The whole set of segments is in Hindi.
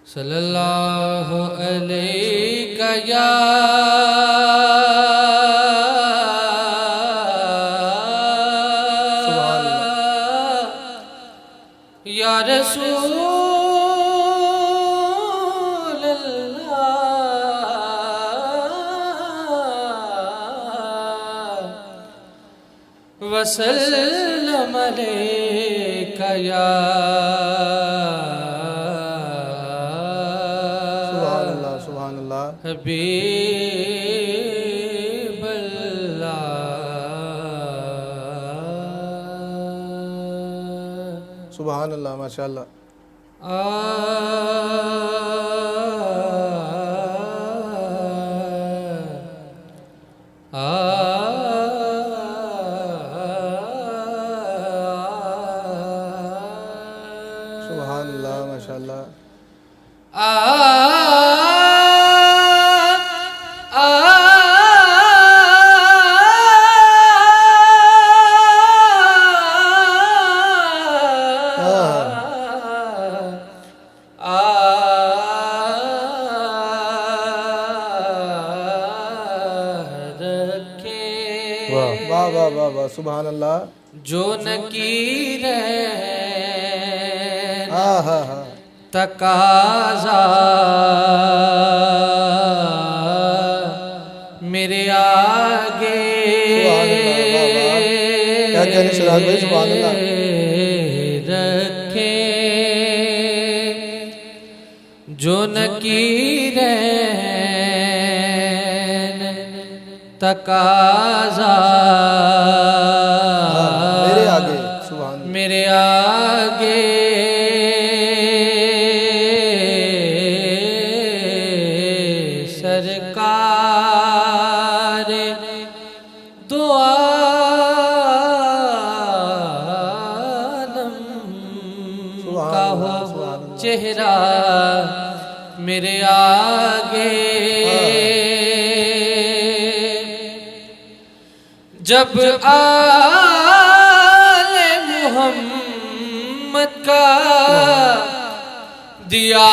सल्लल्लाहु अलैका या रसूल अल्लाह वसल्लम अलैका या हबीब अल्लाह। सुभान अल्लाह, माशाअल्लाह। सुभान अल्लाह, माशाअल्लाह। वाह वाह वाह वाह, सुभान अल्लाह। जो नकीर तकाज़ा मेरे आगे क्या कहने सिराज भाई, सुभान अल्लाह। रखे जो नकीर तकाज़ा मेरे आगे, सुभान मेरे आगे सरकार दो आलम का हो चेहरा मेरे आगे। जब आले मुहम्मद का दिया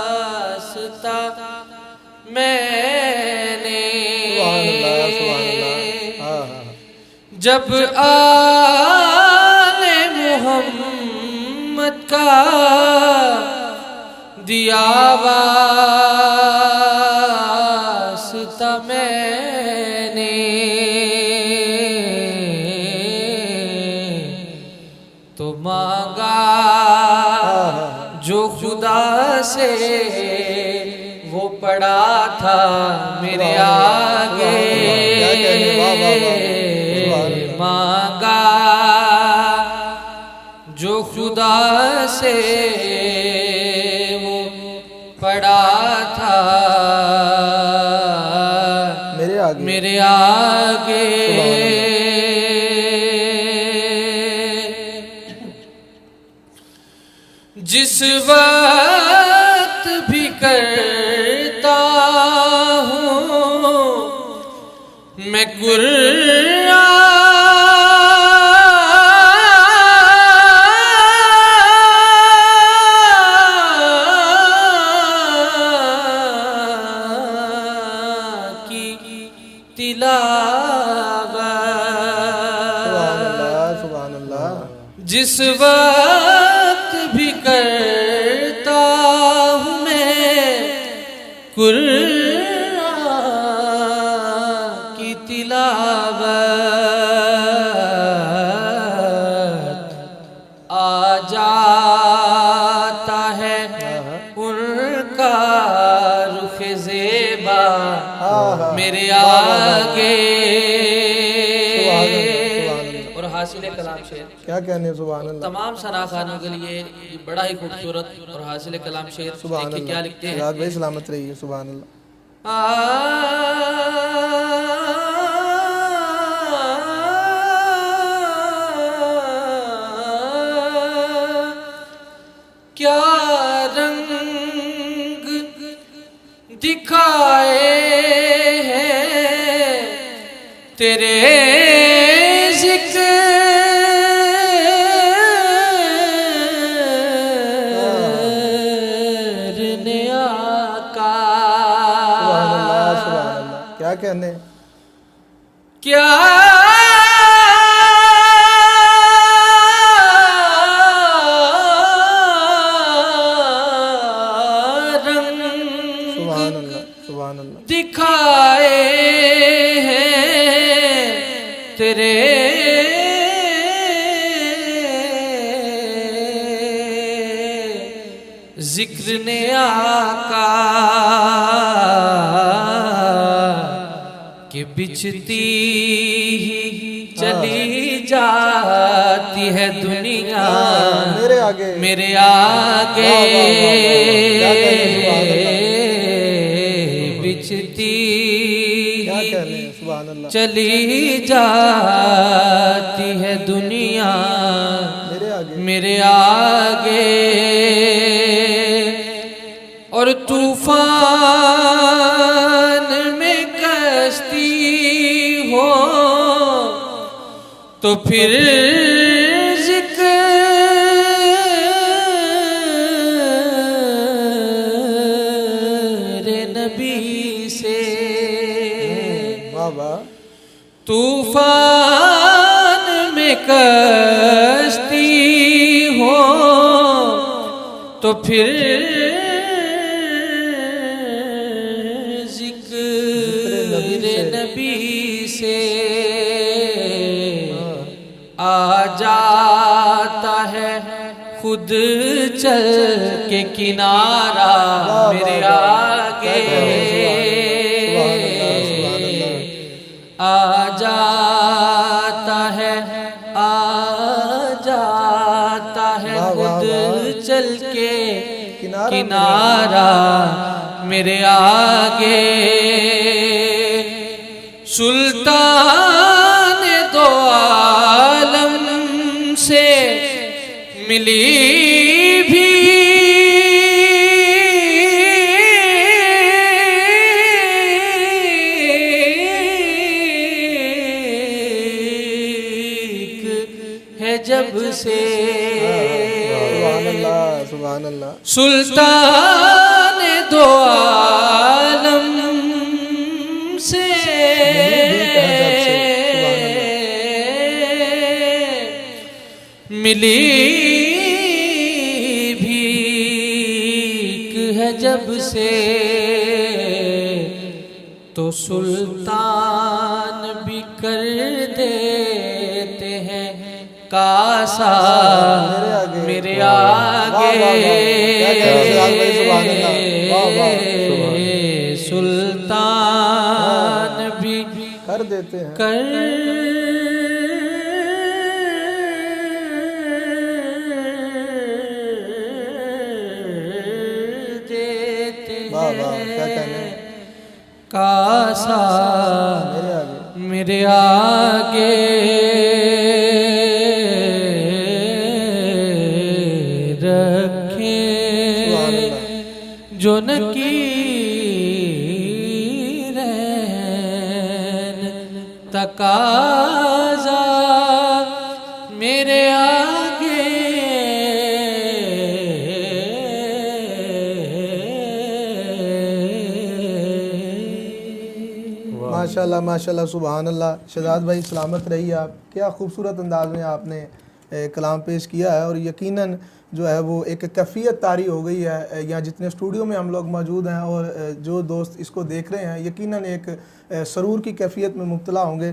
वास्ता मैंने, जब आले मुहम्मद का दिया वास्ता मैंने, तो मांगा जो खुदा से वो पड़ा था मेरे आगे। मांगा जो खुदा से वो पड़ा था मेरे आगे। जिस वक्त भी करता हूँ मैं सुभान अल्लाह। जिस वक्त भी करता हूँ मैं कुरान की तिलावत, आ जाता है उनका रुख ज़ेबा मेरे आगे। और हासिल कलाम शेर, क्या कहने, सुभान अल्लाह। तमाम सनाखानों के लिए ये बड़ा ही खूबसूरत और हासिल कलाम शेर। सुभान देखिए क्या लिखते हैं। भाई, सलामत रहिए। सुभान अल्लाह। क्या रंग दिखाए हैं तेरे जिक्र ने आका। सुभान अल्लाह, सुभान अल्लाह। क्या कहने, क्या सुभान अल्लाह, सुभान अल्लाह। दिखाए हैं तेरे जिक्र ने आका कि बिछती ही चली जाती है दुनिया मेरे आगे, मेरे आगे। क्या कहने, सुभान अल्लाह। बिछती क्या कहने, सुभान अल्लाह। चली जाती है दुनिया मेरे आगे, मेरे आगे। और तूफान में कश्ती हो तो फिर जिक्र नबी से। वाह वाह। तूफान में कश्ती हो तो फिर नबी से आ जाता है खुद चल के किनारा मेरे आगे। आ जाता है खुद चल के किनारा मेरे आगे। सुल्तान दो आलम से मिली भी है जब से। सुभान अल्लाह, सुभान अल्लाह। सुल्तान दो आलम से मिली भीख है जब से। तो सुल्तान भी कर देते हैं कासा मेरे आगे। सुल्तान भी कर देते हैं, कर देते हैं कासा मेरे आगे। रखे जो नकीरैन तकाजा मेरे आगे। माशाल्लाह, माशाल्लाह, सुभान अल्लाह। शहजाद भाई सलामत रहिए आप। क्या खूबसूरत अंदाज में आपने कलाम पेश किया है और यकीनन जो है वो एक कैफियत तारी हो गई है। यहाँ जितने स्टूडियो में हम लोग मौजूद हैं और जो दोस्त इसको देख रहे हैं यकीनन एक सरूर की कैफियत में मुब्तला होंगे।